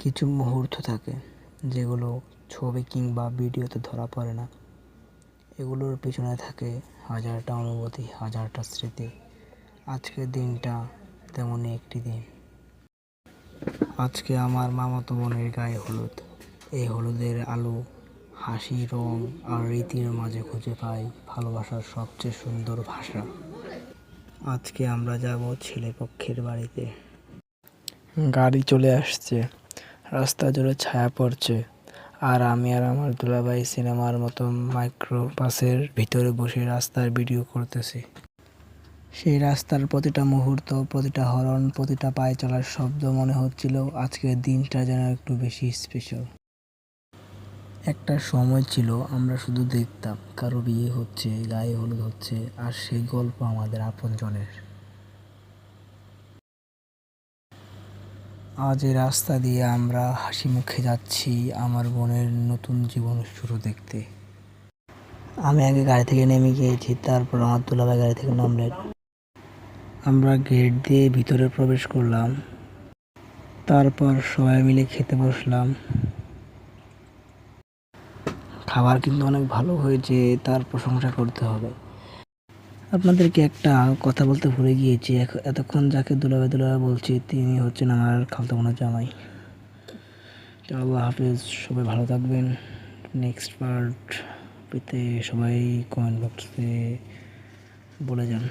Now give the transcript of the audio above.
কিছু মুহূর্ত থাকে যেগুলো ছবি কিংবা ভিডিওতে ধরা পড়ে না। এগুলোর পিছনে থাকে হাজারটা অনুভূতি, হাজারটা স্মৃতি। আজকের দিনটা তেমনই একটি দিন। আজকে আমার মামাতো বোনের গায়ে হলুদ। এই হলুদের আলো, হাসি, রং আর রীতির মাঝে খুঁজে পাই ভালোবাসার সবচেয়ে সুন্দর ভাষা। আজকে আমরা যাব ছেলেপক্ষের বাড়িতে। গাড়ি চলে আসছে, রাস্তা জুড়ে ছায়া পড়ছে, আর আমি আর আমার দুলাভাই সিনেমার মতো মাইক্রোবাসের ভিতরে বসে রাস্তার ভিডিও করতেছি। সেই রাস্তার প্রতিটা মুহূর্ত, প্রতিটা হর্ন, প্রতিটা পায়ে চলার শব্দ মনে হচ্ছিল আজকের দিনটা যেন একটু বেশি স্পেশাল। একটা সময় ছিল আমরা শুধু দেখতাম কারো বিয়ে হচ্ছে, গায়ে হলুদ হচ্ছে, আর সেই গল্প আমাদের আপনজনের। আজ এই রাস্তা দিয়ে আমরা হাসি মুখে যাচ্ছি আমার বোনের নতুন জীবন শুরু দেখতে। আমি আগে গাড়ি থেকে নেমে গিয়েছি, তারপর আমার দুলাভাই গাড়ি থেকে নামলেন। আমরা গেট দিয়ে ভিতরে প্রবেশ করলাম, তারপর সবাই মিলে খেতে বসলাম। খাবার কিন্তু অনেক ভালো হয়েছে, তার প্রশংসা করতে হবে। আপনাদেরকে একটা কথা বলতে ভুলে গিয়েছি, এতক্ষণ যাকে দুলাভাই দুলাভাই বলছি তিনি হচ্ছেন আমার খালাতো বোনের জামাই। আল্লাহ হাফেজ, সবাই ভালো থাকবেন। নেক্সট পার্ট পেতে সবাই কমেন্ট বক্সে বলে যান।